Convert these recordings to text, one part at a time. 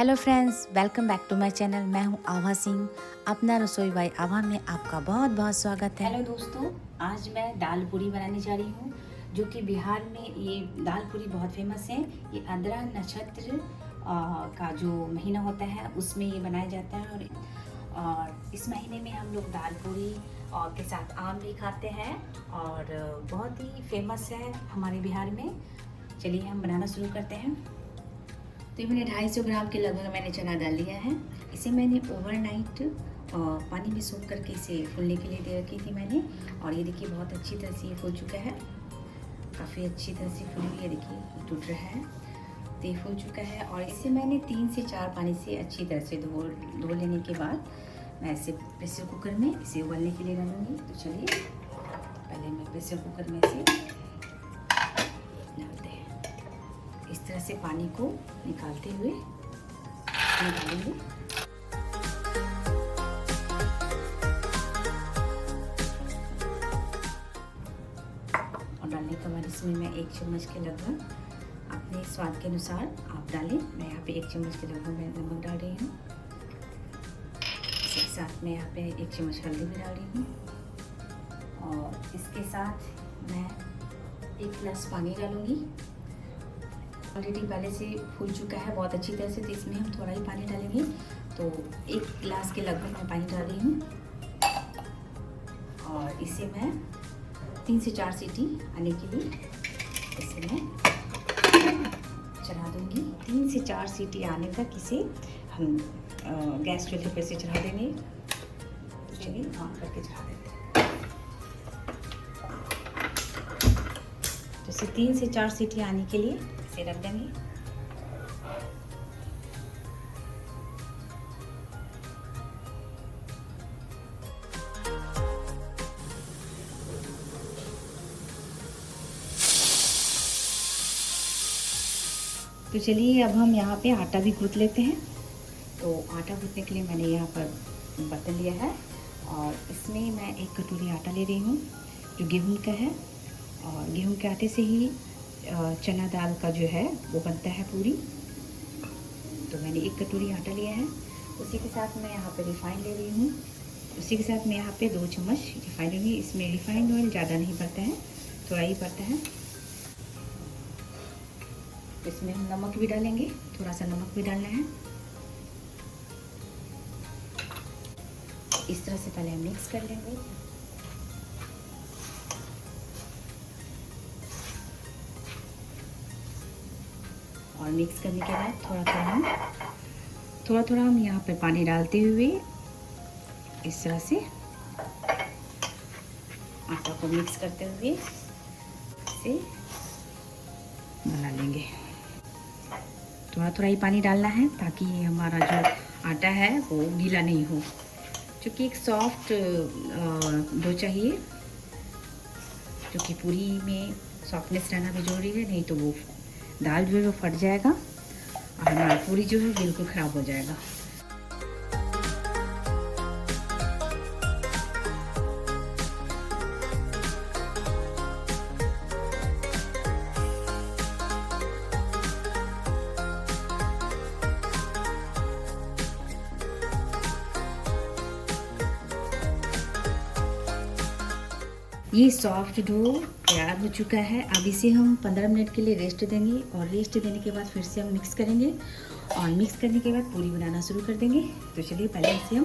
Hello friends, welcome back to my channel. मैं हूं आभा सिंह। अपना रसोई बाई आभा में आपका बहुत बहुत स्वागत है। हेलो दोस्तों, आज मैं दाल पूरी बनाने जा रही हूं, जो कि बिहार में ये दाल पूरी बहुत फेमस है। ये आद्रा नक्षत्र का जो महीना होता है उसमें ये बनाया जाता है और इस महीने में हम लोग दाल पूरी और के साथ आम भी खाते हैं और बहुत ही फेमस है हमारे बिहार में। चलिए हम बनाना शुरू करते हैं। तो मैंने 250 ग्राम के लगभग मैंने चना डाल लिया है। इसे मैंने ओवरनाइट पानी में सोख करके इसे फूलने के लिए दे रखी थी मैंने। और ये देखिए बहुत अच्छी तरह से ये फूल चुका है, काफ़ी अच्छी तरह से फूल ये देखिए टूट रहा है, तो ये फूल चुका है। और इसे मैंने 3 से 4 पानी से अच्छी तरह से धो लेने के बाद मैं इसे प्रेशर कुकर में इसे उबलने के लिए डालूँगी। तो चलिए पहले मैं प्रेशर कुकर में इसे डालते हैं। इस तरह से पानी को निकालते हुए डालेंगे। और डालने के बाद इसमें मैं 1 चम्मच के लगभग अपने स्वाद के अनुसार आप डालें। मैं यहाँ पे 1 चम्मच के लगभग मैं नमक डाल रही हूँ। इसके साथ मैं यहाँ पे 1 चम्मच हल्दी भी डाल रही हूँ और इसके साथ मैं 1 गिलास पानी डालूँगी। ऑलरेडी पहले से फूल चुका है बहुत अच्छी तरह से, तो इसमें हम थोड़ा ही पानी डालेंगे। तो 1 गिलास के लगभग मैं पानी डाल रही हूँ और इसे मैं 3 से 4 सीटी आने के लिए इसे मैं चढ़ा दूँगी। 3 से 4 सीटी आने तक इसे हम गैस चूल्हे पर से चढ़ा देंगे। चलिए ऑन करके चढ़ा देते हैं। तो इसे 3 से 4 सीटी आने के लिए इसे रख देंगे। तो चलिए अब हम यहाँ पे आटा भी गूँथ लेते हैं। तो आटा गूँथने के लिए मैंने यहाँ पर बर्तन लिया है और इसमें मैं 1 कटोरी आटा ले रही हूँ जो गेहूं का है। और गेहूं के आटे से ही चना दाल का जो है वो बनता है पूरी। तो मैंने 1 कटोरी आटा लिया है। उसी के साथ मैं यहाँ पे रिफ़ाइंड ले रही हूँ। उसी के साथ मैं यहाँ पे 2 चम्मच रिफ़ाइंड लूँगी। इसमें रिफ़ाइंड ऑयल ज़्यादा नहीं पड़ता है, थोड़ा ही पड़ता है। इसमें हम नमक भी डालेंगे, थोड़ा सा नमक भी डालना है। इस तरह से पहले हम मिक्स कर लेंगे। और मिक्स करने के बाद थोड़ा थोड़ा हम यहाँ पे पानी डालते हुए इस तरह से आटा को मिक्स करते हुए इसे बना लेंगे। थोड़ा थोड़ा ही पानी डालना है ताकि हमारा जो आटा है वो गीला नहीं हो, क्योंकि एक सॉफ्ट डो चाहिए, जो कि पूरी में सॉफ्टनेस रहना भी जरूरी है। नहीं तो वो दाल जो है वो फट जाएगा और हमारा पूरी जो है बिल्कुल ख़राब हो जाएगा। ये सॉफ्ट डो तैयार हो चुका है। अब इसे हम 15 मिनट के लिए रेस्ट देंगे और रेस्ट देने के बाद फिर से हम मिक्स करेंगे और मिक्स करने के बाद पूरी बनाना शुरू कर देंगे। तो चलिए पहले इसे हम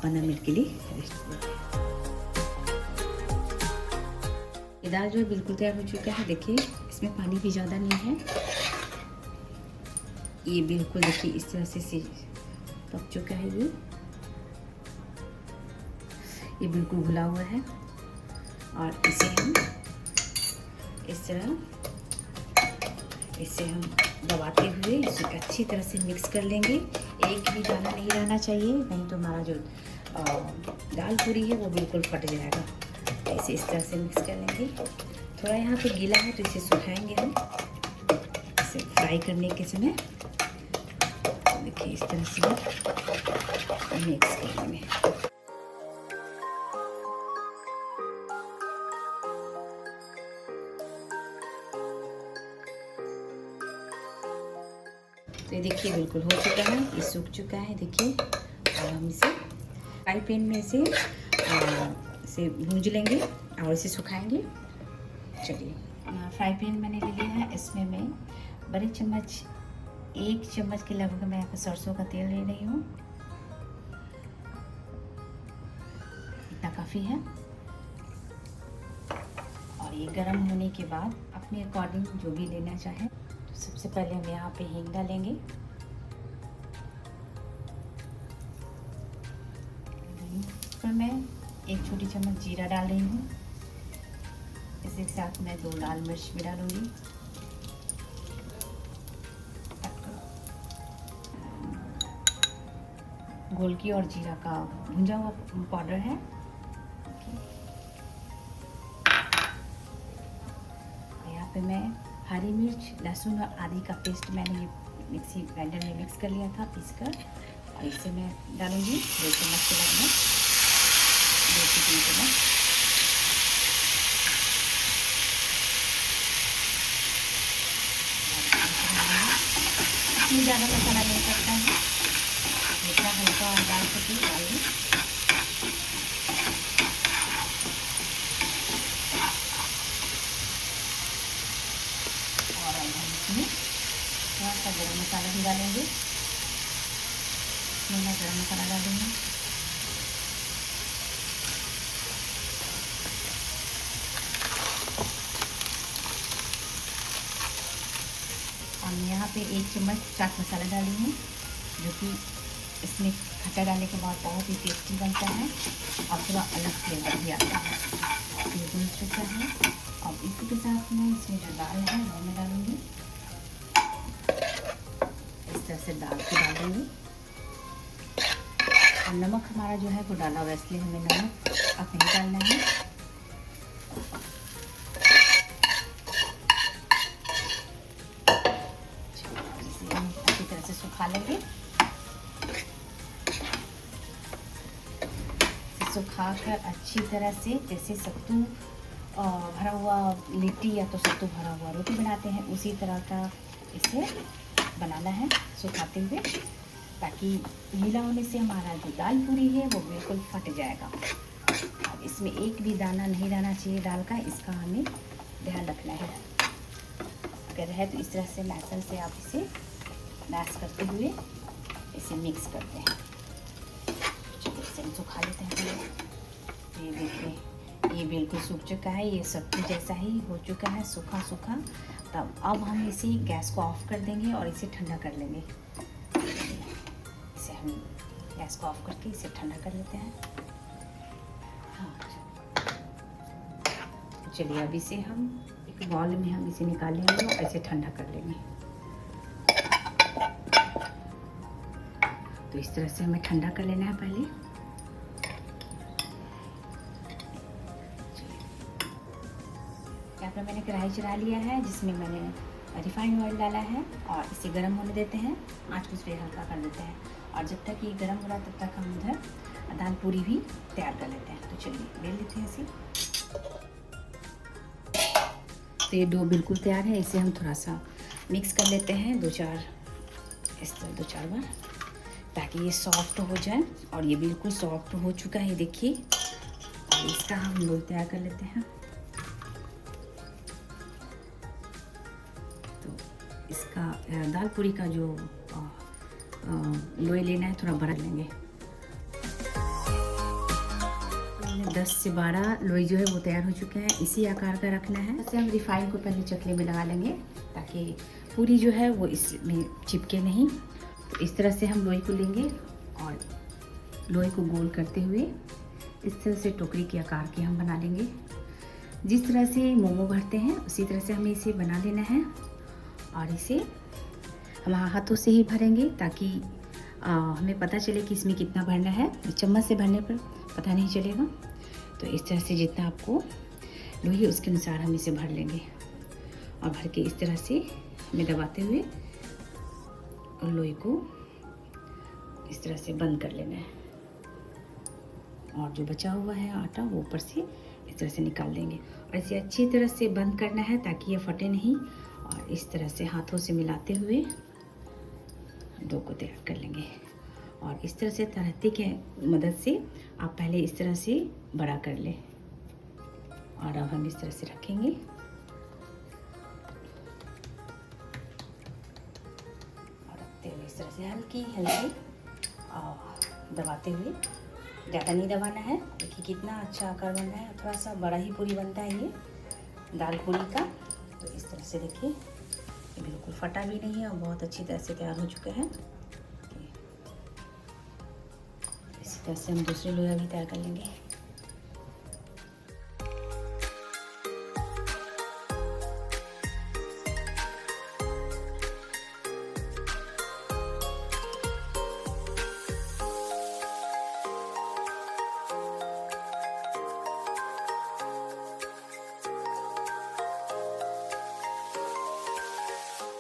15 मिनट के लिए रेस्ट देंगे। ये दाल जो है बिल्कुल तैयार हो चुका है। देखिए इसमें पानी भी ज़्यादा नहीं है। ये बिल्कुल देखिए इस तरह से पक चुका है। ये बिल्कुल घुला हुआ है और इसे हम इसे हम दबाते हुए इसे अच्छी तरह से मिक्स कर लेंगे। एक भी दाना नहीं रहना चाहिए, नहीं तो हमारा जो दाल पूरी है वो बिल्कुल फट जाएगा। इसे इस तरह से मिक्स कर लेंगे। थोड़ा यहाँ पे गीला है तो इसे सुखाएंगे हम इसे फ्राई करने के समय। देखिए इस तरह से मिक्स कर लेंगे। तो ये देखिए बिल्कुल हो चुका है, ये सूख चुका है देखिए। और हम इसे फ्राई पैन में इसे भूंज लेंगे और इसे सुखाएंगे। चलिए, फ्राई पैन मैंने ले लिया है, इसमें मैं बड़े चम्मच 1 चम्मच के लगभग मैं यहाँ पर सरसों का तेल ले रही हूँ। इतना काफ़ी है। और ये गर्म होने के बाद अपने अकॉर्डिंग जो भी लेना चाहे, तो सबसे पहले हम यहाँ पे हींग डालेंगे। फिर मैं 1 छोटी चम्मच जीरा डाल रही हूँ। इसके साथ मैं 2 लाल मिर्च भी डालूंगी। गोलकी और जीरा का भुंजा हुआ पाउडर है। यहाँ पे मैं हरी मिर्च, लहसुन और आदि का पेस्ट मैंने ये मिक्सी ग्राइंडर में मिक्स कर लिया था पीस कर, और इसे मैं डालूंगी 2 चम्मच के लगभग, 2 से 3 चम्मच। इसमें ज़्यादा मसाला नहीं करता है, जितना हल्का डाल सके डालिए। और अब हम इसमें थोड़ा सा गरम मसाला भी डालेंगे। इसमें मैं गरम मसाला डालूंगी। और मैं यहाँ पे 1 चम्मच चाट मसाला डाली हूँ, जो कि इसमें खट्टा डालने के बाद बहुत ही टेस्टी बनता है और थोड़ा अलग फ्लेवर भी आता है। ये भून चुका है। अब इसी के साथ मैं इसमें जो दाल है वो मैं डालूँगी। इस तरह से दाल को डाल दूँगी। और नमक हमारा जो है वो डाला हुआ, इसलिए हमें नमक अब नहीं डालना है। इसे हम अच्छी तरह से सुखा लेंगे। सुखाकर अच्छी तरह से, जैसे सत्तू भरा हुआ लिट्टी या तो सत्तू भरा हुआ रोटी बनाते हैं, उसी तरह का इसे बनाना है सुखाते हुए, ताकि गीला होने से हमारा जो दाल पूरी है वो बिल्कुल फट जाएगा। अब इसमें एक भी दाना नहीं रहना चाहिए दाल का, इसका हमें ध्यान रखना है। अगर है तो इस तरह से मैसल से आप इसे मैश करते हुए इसे मिक्स करते हैं। इसे हम सुखा लेते हैं। ये देखिए, ये बिल्कुल सूख चुका है, ये सत्तू जैसा ही हो चुका है, सूखा सूखा। तब अब हम इसे गैस को ऑफ कर देंगे और इसे ठंडा कर लेंगे। इसे हम गैस को ऑफ करके इसे ठंडा कर लेते हैं। हाँ, चलिए अब इसे हम एक बाउल में हम इसे निकाल लेंगे और इसे ठंडा कर लेंगे। तो इस तरह से हमें ठंडा कर लेना है पहले। यहाँ पर मैंने कढ़ाई चढ़ा लिया है, जिसमें मैंने रिफाइंड ऑयल डाला है, और इसे गर्म होने देते हैं। आँच को इस पर हल्का कर देते हैं, और जब तक ये गर्म हो रहा है तब तक हम उधर दाल पूरी भी तैयार कर लेते हैं। तो चलिए बेल लेते हैं इसे। तो ये डो बिल्कुल तैयार है, इसे हम थोड़ा सा मिक्स कर लेते हैं 2-4 बार, ताकि ये सॉफ्ट हो जाए। और ये बिल्कुल सॉफ्ट हो चुका है, देखिए। और इसका हम लोई तैयार कर लेते हैं। तो इसका दाल पूरी का जो लोई लेना है थोड़ा बड़ा लेंगे। 10 से 12 लोई जो है वो तैयार हो चुके हैं, इसी आकार का रखना है। ऐसे हम रिफाइन को पहले चकले में लगा लेंगे, ताकि पूरी जो है वो इसमें चिपके नहीं। तो इस तरह से हम लोई को लेंगे और लोई को गोल करते हुए इस तरह से टोकरी के आकार की हम बना लेंगे। जिस तरह से मोमो भरते हैं उसी तरह से हमें इसे बना लेना है। और इसे हम हाथों से ही भरेंगे, ताकि हमें पता चले कि इसमें कितना भरना है। चम्मच से भरने पर पता नहीं चलेगा। तो इस तरह से जितना आपको लोई है उसके अनुसार हम इसे भर लेंगे, और भर के इस तरह से हमें दबाते हुए और लोई को इस तरह से बंद कर लेना है। और जो बचा हुआ है आटा वो ऊपर से इस तरह से निकाल देंगे, और इसे अच्छी तरह से बंद करना है ताकि ये फटे नहीं। और इस तरह से हाथों से मिलाते हुए दो को तैयार कर लेंगे। और इस तरह से तराती के मदद से आप पहले इस तरह से बड़ा कर लें। और अब हम इस तरह से रखेंगे। और रखते हुए इस तरह से हल्की हल्की दबाते हुए, ज़्यादा नहीं दबाना है। देखिए कितना अच्छा आकार बन रहा है। थोड़ा सा बड़ा ही पूरी बनता है ये दाल पूरी का। तो इस तरह से देखिए ये बिल्कुल फटा भी नहीं है और बहुत अच्छी तरह से तैयार हो चुका है। इसी तरह से हम दूसरे लोया भी तैयार कर लेंगे।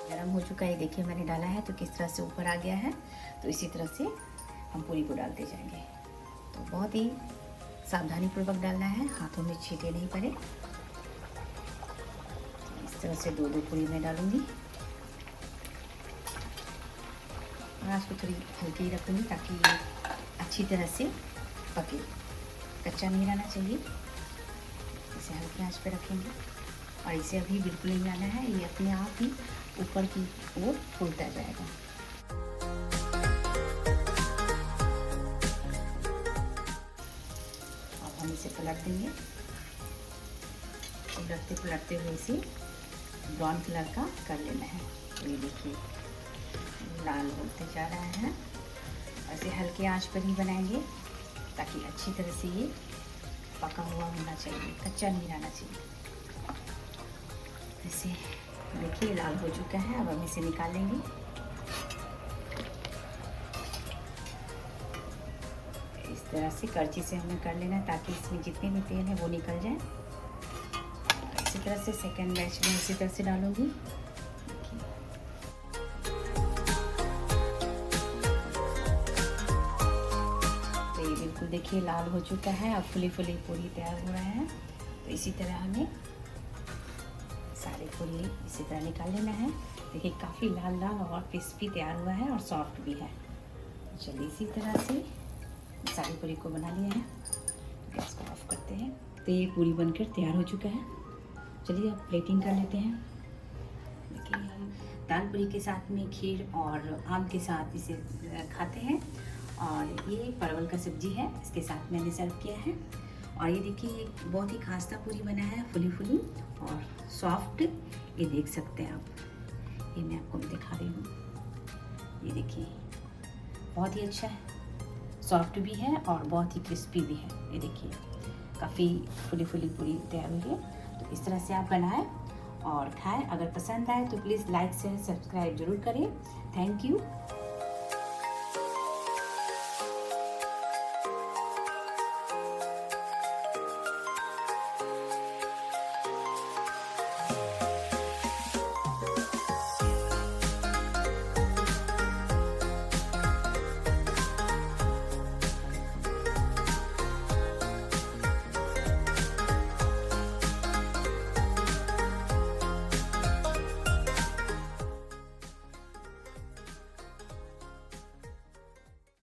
गरम हो चुका है, देखिए मैंने डाला है तो किस तरह से ऊपर आ गया है। तो इसी तरह से हम पूरी को डालते जाएंगे। तो बहुत ही सावधानी पूर्वक डालना है, हाथों में छींटे नहीं पड़े। इस तरह से दो दो पूरी मैं डालूंगी। और आँच को थोड़ी हल्की रखूँगी ताकि ये अच्छी तरह से पके, कच्चा नहीं रहना चाहिए। इसे हल्की आँच पे रखेंगे और इसे अभी बिल्कुल नहीं आना है, ये अपने आप ही ऊपर की ओर फूलता जाएगा। अब हम इसे पलट देंगे। पलटते हुए इसे ब्राउन कलर का कर लेना है। तो ये देखिए लाल होते जा रहा है। ऐसे हल्के आंच पर ही बनाएंगे ताकि अच्छी तरह से ये पका हुआ होना चाहिए, कच्चा नहीं रहना चाहिए। इसे देखिए लाल हो चुका है। अब हम इसे निकालेंगे। इस तरह से करछी से हमें कर लेना है ताकि इसमें जितने भी तेल है वो निकल जाए। इसी तरह से सेकंड बैच में इसी तरह से डालूंगी। तो ये बिल्कुल देखिए लाल हो चुका है। अब फुली फुली पूरी तैयार हो रहा है। तो इसी तरह हमें सारे पूरी इसी तरह निकाल लेना है। देखिए काफ़ी लाल लाल और क्रिस्पी तैयार हुआ है और सॉफ्ट भी है। चलिए इसी तरह से सारी पूरी को बना लिया है। गैस को ऑफ करते हैं। तो ये पूरी बनकर तैयार हो चुका है। चलिए अब प्लेटिंग कर लेते हैं। देखिए हम दाल पूरी के साथ में खीर और आम के साथ इसे खाते हैं। और ये परवल का सब्जी है, इसके साथ मैंने सर्व किया है। और ये देखिए बहुत ही खास्ता पूरी बना है, फुली फुली और सॉफ्ट। ये देख सकते हैं आप, ये मैं आपको दिखा रही हूँ। ये देखिए बहुत ही अच्छा है, सॉफ्ट भी है और बहुत ही क्रिस्पी भी है। ये देखिए काफ़ी फुली फुली पूरी तैयार हुई है। तो इस तरह से आप बनाएं और खाएं। अगर पसंद आए तो प्लीज़ लाइक शेयर सब्सक्राइब जरूर करें। Thank you.